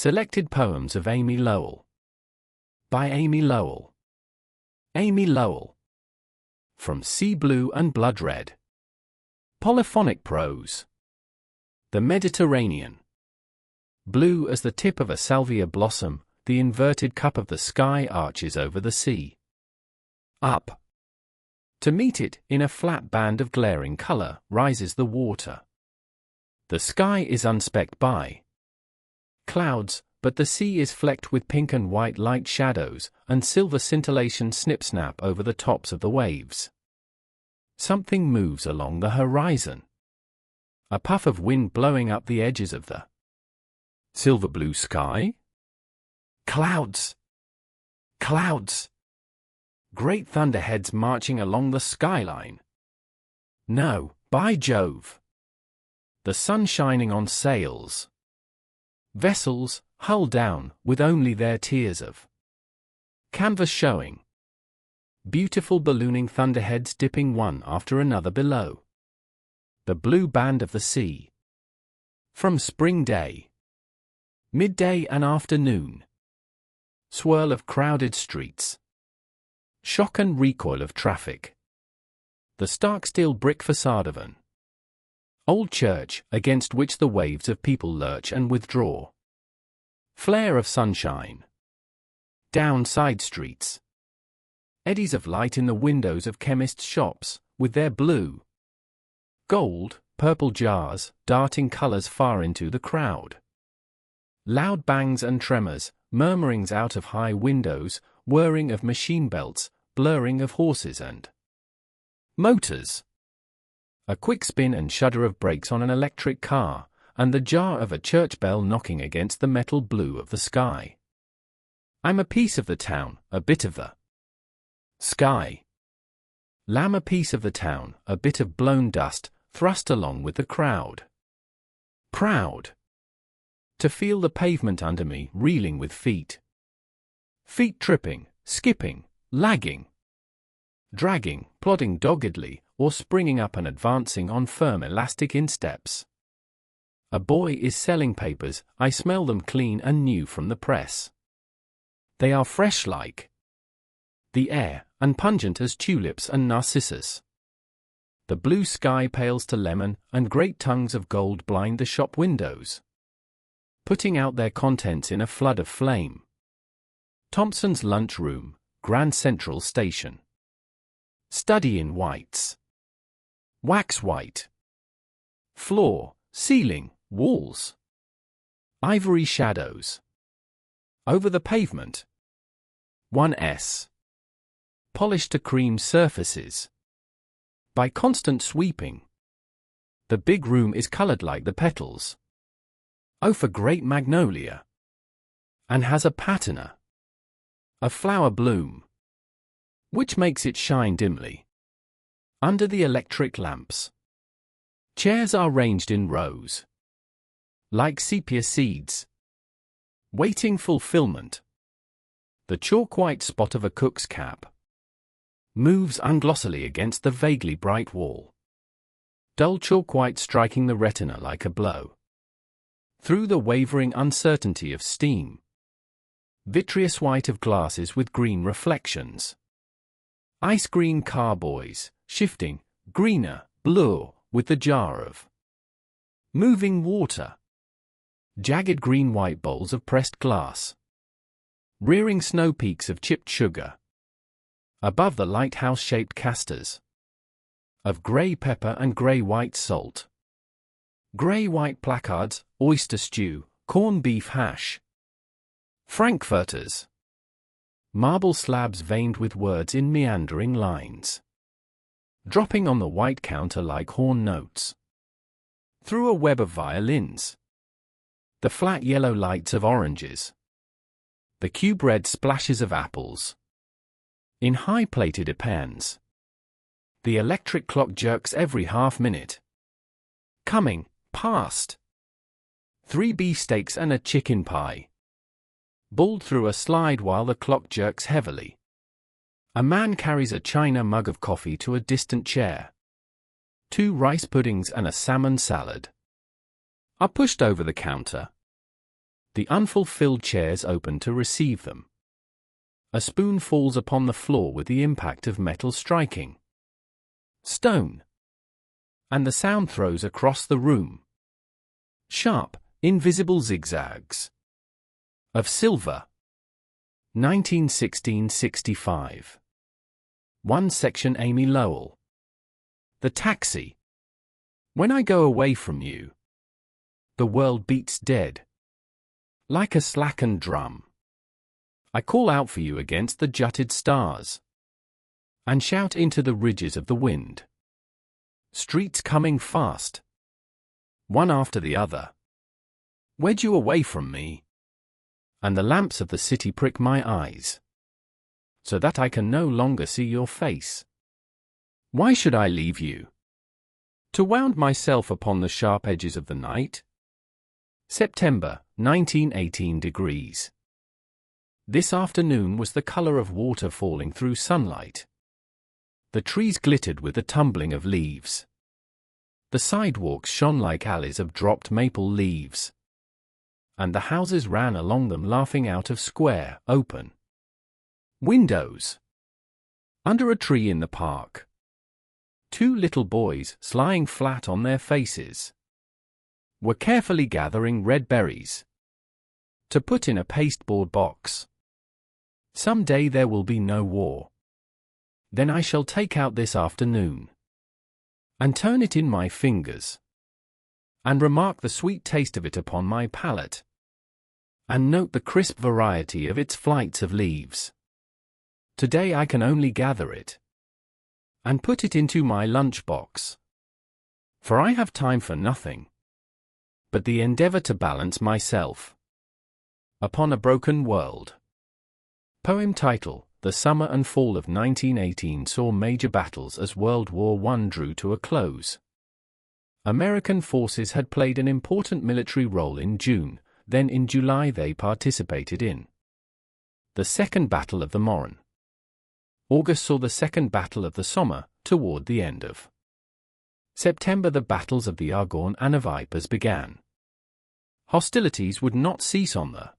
Selected Poems of Amy Lowell. By Amy Lowell. Amy Lowell. From Sea Blue and Blood Red. Polyphonic Prose. The Mediterranean. Blue as the tip of a salvia blossom, the inverted cup of the sky arches over the sea. Up. To meet it, in a flat band of glaring color, rises the water. The sky is unspecked by clouds, but the sea is flecked with pink and white light shadows, and silver scintillation snip-snap over the tops of the waves. Something moves along the horizon. A puff of wind blowing up the edges of the silver blue sky? Clouds! Clouds! Great thunderheads marching along the skyline. No, by Jove! The sun shining on sails. Vessels, hull down, with only their tiers of canvas showing. Beautiful ballooning thunderheads dipping one after another below the blue band of the sea. From spring day, midday and afternoon. Swirl of crowded streets. Shock and recoil of traffic. The stark steel brick facade of an old church, against which the waves of people lurch and withdraw. Flare of sunshine. Down side streets. Eddies of light in the windows of chemists' shops, with their blue, gold, purple jars, darting colors far into the crowd. Loud bangs and tremors, murmurings out of high windows, whirring of machine belts, blurring of horses and motors. A quick spin and shudder of brakes on an electric car, and the jar of a church bell knocking against the metal blue of the sky. I'm a piece of the town, a bit of the sky. Lamb a piece of the town, a bit of blown dust, thrust along with the crowd. Proud to feel the pavement under me reeling with feet. Feet tripping, skipping, lagging, dragging, plodding doggedly, or springing up and advancing on firm elastic insteps. A boy is selling papers, I smell them clean and new from the press. They are fresh like the air, and pungent as tulips and narcissus. The blue sky pales to lemon, and great tongues of gold blind the shop windows, putting out their contents in a flood of flame. Thompson's lunch room, Grand Central Station. Study in whites. Wax white. Floor, ceiling, walls. Ivory shadows. Over the pavement. 1S. Polished to cream surfaces. By constant sweeping. The big room is colored like the petals. Oh, for great magnolia. And has a patina. A flower bloom, which makes it shine dimly under the electric lamps. Chairs are ranged in rows, like sepia seeds, waiting fulfillment. The chalk-white spot of a cook's cap moves unglossily against the vaguely bright wall, dull chalk-white striking the retina like a blow. Through the wavering uncertainty of steam, vitreous white of glasses with green reflections. Ice green carboys, shifting, greener, bluer, with the jar of moving water. Jagged green-white bowls of pressed glass. Rearing snow peaks of chipped sugar. Above the lighthouse-shaped casters of grey pepper and grey-white salt. Grey-white placards, oyster stew, corned beef hash. Frankfurters. Marble slabs veined with words in meandering lines, dropping on the white counter like horn notes. Through a web of violins. The flat yellow lights of oranges. The cube red splashes of apples. In high-plated pans. The electric clock jerks every half-minute. Coming, past. 3 beefsteaks and a chicken pie. Balled through a slide while the clock jerks heavily. A man carries a china mug of coffee to a distant chair. 2 rice puddings and a salmon salad are pushed over the counter. The unfulfilled chairs open to receive them. A spoon falls upon the floor with the impact of metal striking stone, and the sound throws across the room sharp, invisible zigzags of silver. 1916-65. One section. Amy Lowell. The taxi. When I go away from you, the world beats dead. Like a slackened drum, I call out for you against the jutted stars, and shout into the ridges of the wind. Streets coming fast, one after the other, wedge you away from me, and the lamps of the city prick my eyes, so that I can no longer see your face. Why should I leave you? To wound myself upon the sharp edges of the night? September, 1918 degrees. This afternoon was the color of water falling through sunlight. The trees glittered with the tumbling of leaves. The sidewalks shone like alleys of dropped maple leaves, and the houses ran along them laughing out of square, open windows. Under a tree in the park, two little boys, lying flat on their faces, were carefully gathering red berries to put in a pasteboard box. Some day there will be no war. Then I shall take out this afternoon and turn it in my fingers, and remark the sweet taste of it upon my palate, and note the crisp variety of its flights of leaves. Today I can only gather it and put it into my lunchbox, for I have time for nothing but the endeavor to balance myself upon a broken world. Poem title: The summer and fall of 1918 saw major battles as World War I drew to a close. American forces had played an important military role in June, then in July they participated in the Second Battle of the Marne. August saw the Second Battle of the Somme. Toward the end of September the battles of the Argonne and of Ypres began. Hostilities would not cease on the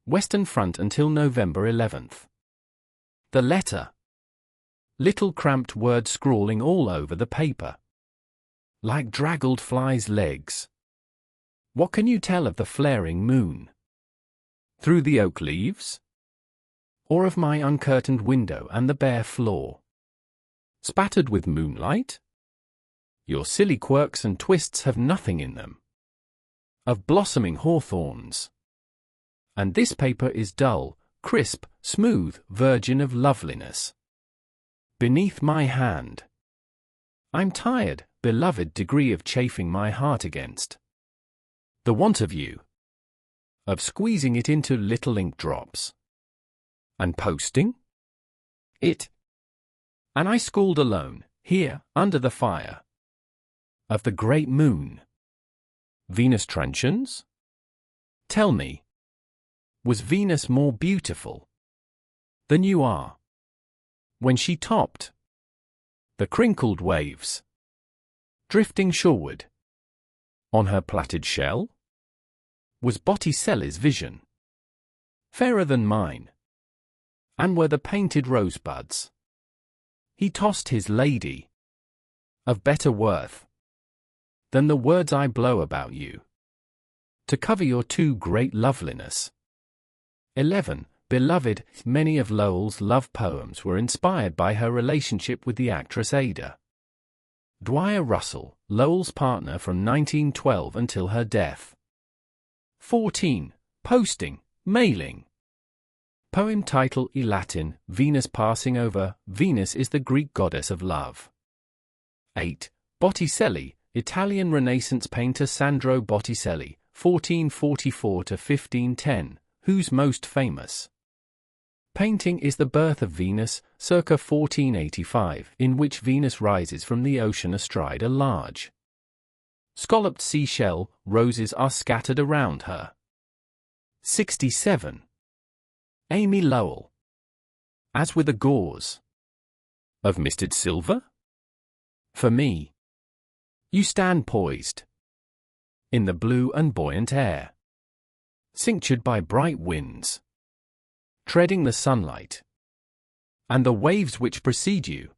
Western Front until November 11th. The letter. Little cramped words scrawling all over the paper, like draggled flies' legs. What can you tell of the flaring moon through the oak leaves? Or of my uncurtained window and the bare floor, spattered with moonlight? Your silly quirks and twists have nothing in them of blossoming hawthorns. And this paper is dull, crisp, smooth, virgin of loveliness beneath my hand. I'm tired, beloved, degree of chafing my heart against the want of you, of squeezing it into little ink drops and posting it. And I schooled alone, here, under the fire of the great moon. Venus truncheons? Tell me, was Venus more beautiful than you are when she topped the crinkled waves, drifting shoreward on her plaited shell? Was Botticelli's vision fairer than mine? And were the painted rosebuds he tossed his lady of better worth than the words I blow about you to cover your too great loveliness? 11. Beloved, many of Lowell's love poems were inspired by her relationship with the actress Ada Dwyer Russell, Lowell's partner from 1912 until her death. 14. Posting, mailing. Poem title: Latin, Venus passing over. Venus is the Greek goddess of love. 8. Botticelli, Italian Renaissance painter Sandro Botticelli, 1444–1510, whose most famous painting is The Birth of Venus, circa 1485, in which Venus rises from the ocean astride a large scalloped seashell. Roses are scattered around her. 67. Amy Lowell. As with a gauze of misted silver? For me, you stand poised in the blue and buoyant air, cinctured by bright winds, treading the sunlight, and the waves which precede you,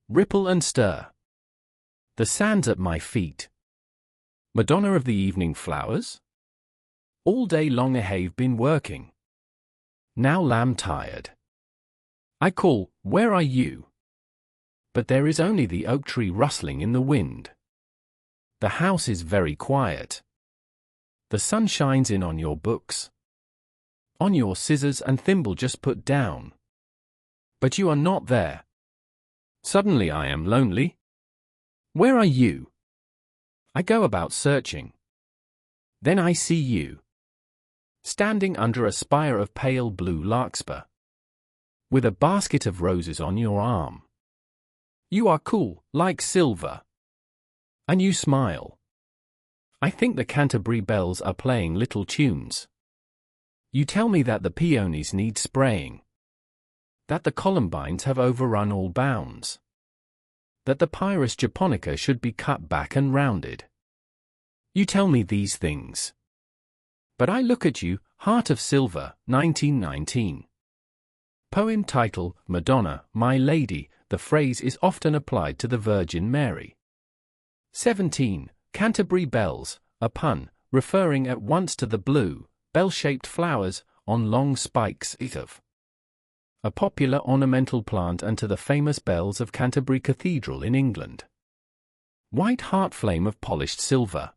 ripple and stir. The sands at my feet, Madonna of the evening flowers? All day long I have been working. Now lamb tired. I call, where are you? But there is only the oak tree rustling in the wind. The house is very quiet. The sun shines in on your books, on your scissors and thimble just put down. But you are not there. Suddenly I am lonely. Where are you? I go about searching. Then I see you, standing under a spire of pale blue larkspur, with a basket of roses on your arm. You are cool, like silver. And you smile. I think the Canterbury bells are playing little tunes. You tell me that the peonies need spraying, that the columbines have overrun all bounds, that the Pyrus japonica should be cut back and rounded. You tell me these things. But I look at you, Heart of Silver, 1919. Poem title, Madonna, My Lady. The phrase is often applied to the Virgin Mary. 17. Canterbury bells, a pun, referring at once to the blue, bell-shaped flowers, on long spikes of a popular ornamental plant and to the famous bells of Canterbury Cathedral in England. White heart flame of polished silver,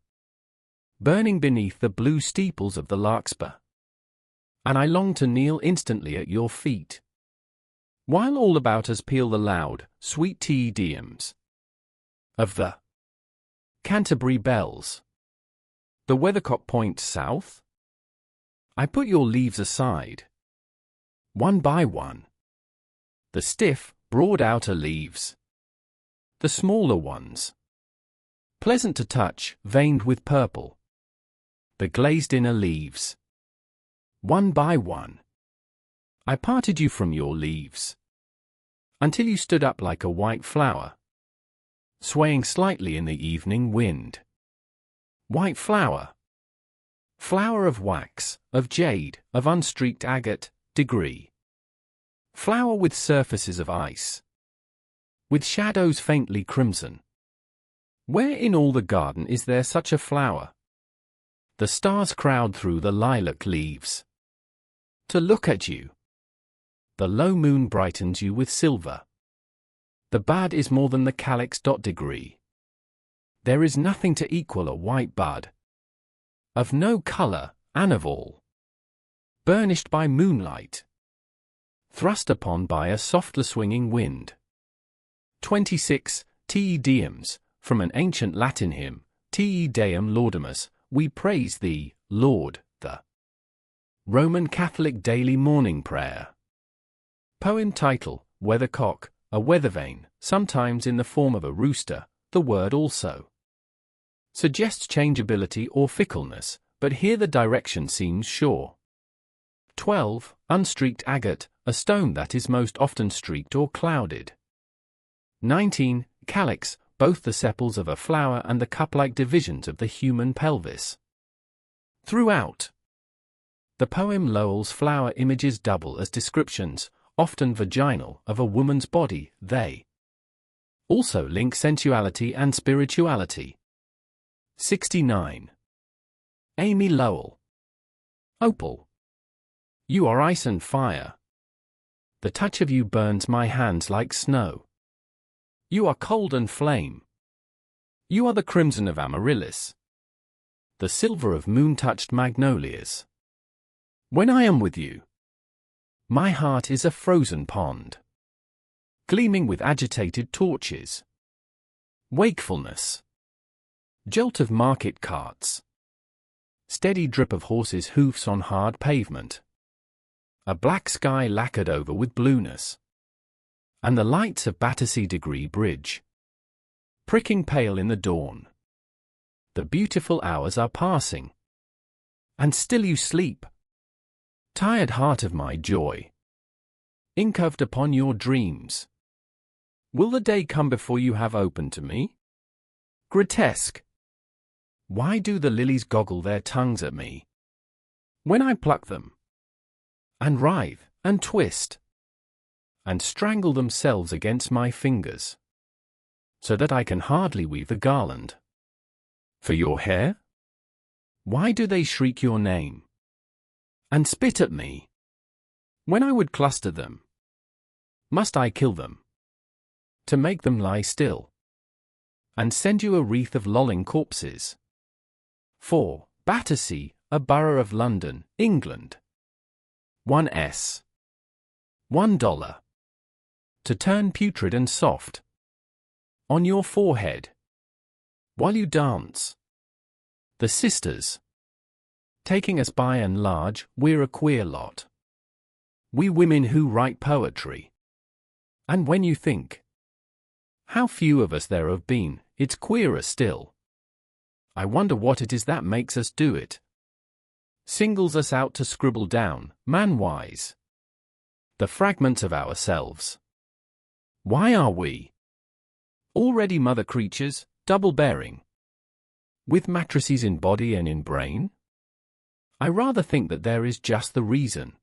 burning beneath the blue steeples of the larkspur. And I long to kneel instantly at your feet, while all about us peal the loud, sweet te-deums of the Canterbury bells. The weathercock points south. I put your leaves aside, one by one. The stiff, broad outer leaves, the smaller ones, pleasant to touch, veined with purple. The glazed inner leaves. One by one, I parted you from your leaves, until you stood up like a white flower, swaying slightly in the evening wind. White flower. Flower of wax, of jade, of unstreaked agate, degree. Flower with surfaces of ice, with shadows faintly crimson. Where in all the garden is there such a flower? The stars crowd through the lilac leaves to look at you. The low moon brightens you with silver. The bud is more than the calyx. Degree. There is nothing to equal a white bud, of no color, and of all, burnished by moonlight, thrust upon by a softly swinging wind. 26. Te Deums, from an ancient Latin hymn, Te Deum Laudamus, we praise thee, Lord, the Roman Catholic daily morning prayer. Poem title, Weathercock, a weathervane, sometimes in the form of a rooster. The word also suggests changeability or fickleness, but here the direction seems sure. 12. Unstreaked agate, a stone that is most often streaked or clouded. 19. Calyx, both the sepals of a flower and the cup-like divisions of the human pelvis. Throughout the poem, Lowell's flower images double as descriptions, often vaginal, of a woman's body. They also link sensuality and spirituality. 69. Amy Lowell. Opal. You are ice and fire. The touch of you burns my hands like snow. You are cold and flame. You are the crimson of amaryllis, the silver of moon-touched magnolias. When I am with you, my heart is a frozen pond, gleaming with agitated torches. Wakefulness. Jolt of market carts. Steady drip of horses' hoofs on hard pavement. A black sky lacquered over with blueness. And the lights of Battersea Degree Bridge, pricking pale in the dawn. The beautiful hours are passing, and still you sleep. Tired heart of my joy, incurved upon your dreams. Will the day come before you have opened to me? Grotesque. Why do the lilies goggle their tongues at me? When I pluck them, and writhe, and twist, and strangle themselves against my fingers, so that I can hardly weave a garland. For your hair? Why do they shriek your name, and spit at me? When I would cluster them, must I kill them, to make them lie still, and send you a wreath of lolling corpses? 4. Battersea, a borough of London, England. 1s. $1. To turn putrid and soft on your forehead while you dance. The sisters. Taking us by and large, we're a queer lot, we women who write poetry. And when you think how few of us there have been, it's queerer still. I wonder what it is that makes us do it. Singles us out to scribble down, man-wise, the fragments of ourselves. Why are we already mother creatures, double-bearing, with matrices in body and in brain? I rather think that there is just the reason.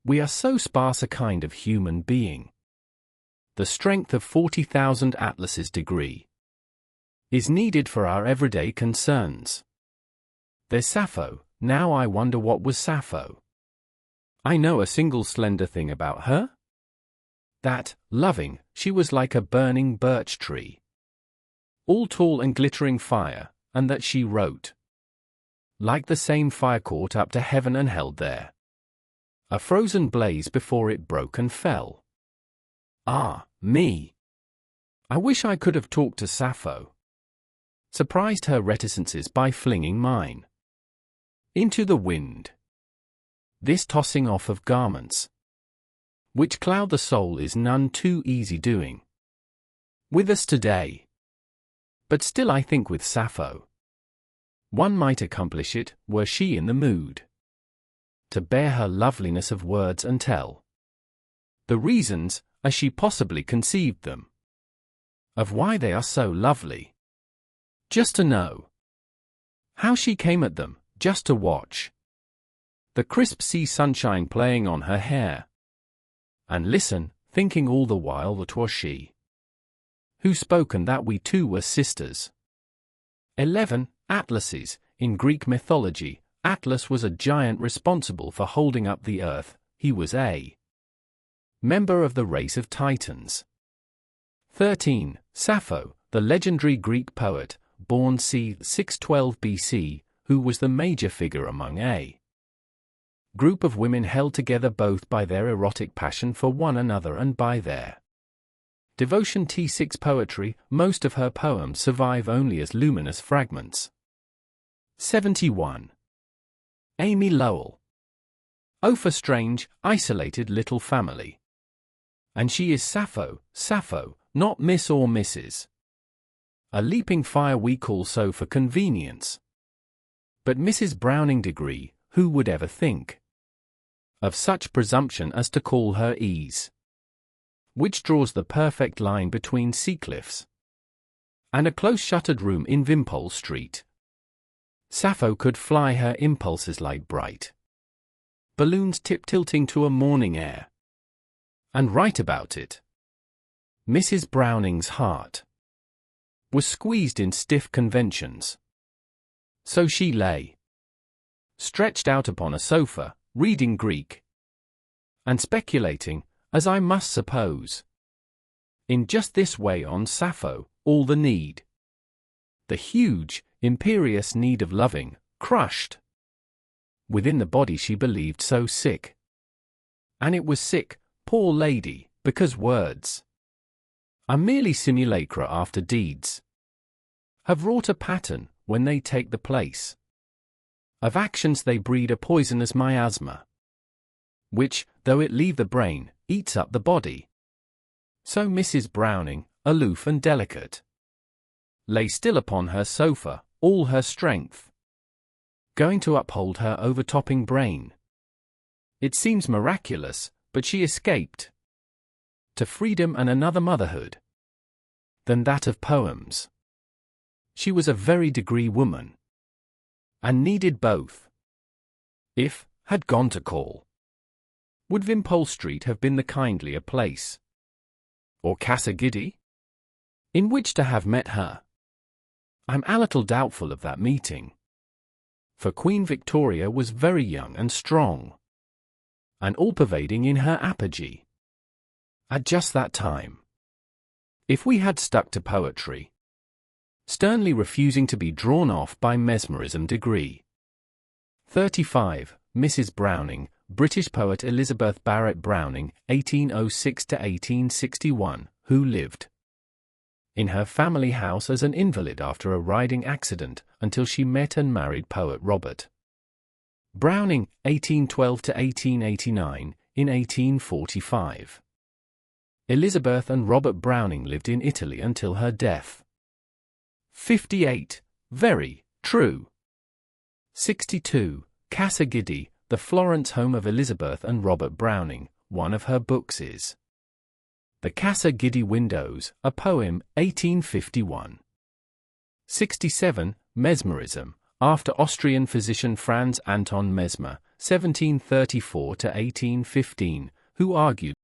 We are so sparse a kind of human being. The strength of 40,000 atlases degree is needed for our everyday concerns. There's Sappho. Now I wonder what was Sappho. I know a single slender thing about her. That, loving, she was like a burning birch tree, all tall and glittering fire, and that she wrote like the same fire caught up to heaven and held there a frozen blaze before it broke and fell. Ah, me! I wish I could have talked to Sappho, surprised her reticences by flinging mine into the wind. This tossing off of garments which cloud the soul is none too easy doing with us today. But still I think with Sappho one might accomplish it, were she in the mood to bear her loveliness of words and tell the reasons, as she possibly conceived them, of why they are so lovely. Just to know how she came at them, just to watch the crisp sea sunshine playing on her hair, and listen, thinking all the while that 'twas she who spoke and that we two were sisters. 11. Atlases. In Greek mythology, Atlas was a giant responsible for holding up the earth. He was a member of the race of Titans. 13. Sappho, the legendary Greek poet, born c. 612 BC, who was the major figure among a group of women held together both by their erotic passion for one another and by their devotion to poetry. Most of her poems survive only as luminous fragments. 71. Amy Lowell. Oh, for strange, isolated little family. And she is Sappho, Sappho, not Miss or Mrs. A leaping fire we call so for convenience. But Mrs. Browning degree, who would ever think of such presumption as to call her ease, which draws the perfect line between Seacliffs and a close-shuttered room in Wimpole Street. Sappho could fly her impulses like bright balloons tip-tilting to a morning air, and write about it. Mrs. Browning's heart was squeezed in stiff conventions. So she lay stretched out upon a sofa, reading Greek, and speculating, as I must suppose, in just this way on Sappho, all the need, the huge, imperious need of loving, crushed within the body she believed so sick. And it was sick, poor lady, because words are merely simulacra after deeds have wrought a pattern. When they take the place of actions they breed a poisonous miasma, which, though it leave the brain, eats up the body. So Mrs. Browning, aloof and delicate, lay still upon her sofa, all her strength going to uphold her overtopping brain. It seems miraculous, but she escaped to freedom and another motherhood than that of poems. She was a very degree woman, and needed both. If had gone to call, would Wimpole Street have been the kindlier place? Or Casa Giddy, in which to have met her? I'm a little doubtful of that meeting. For Queen Victoria was very young and strong, and all-pervading in her apogee at just that time. If we had stuck to poetry, sternly refusing to be drawn off by mesmerism degree. 35. Mrs. Browning, British poet Elizabeth Barrett Browning, 1806–1861, who lived in her family house as an invalid after a riding accident until she met and married poet Robert Browning, 1812–1889, in 1845. Elizabeth and Robert Browning lived in Italy until her death. 58. Very true. 62. Casa Giddy, the Florence home of Elizabeth and Robert Browning. One of her books is The Casa Giddy Windows, a poem, 1851. 67. Mesmerism, after Austrian physician Franz Anton Mesmer, 1734–1815, who argued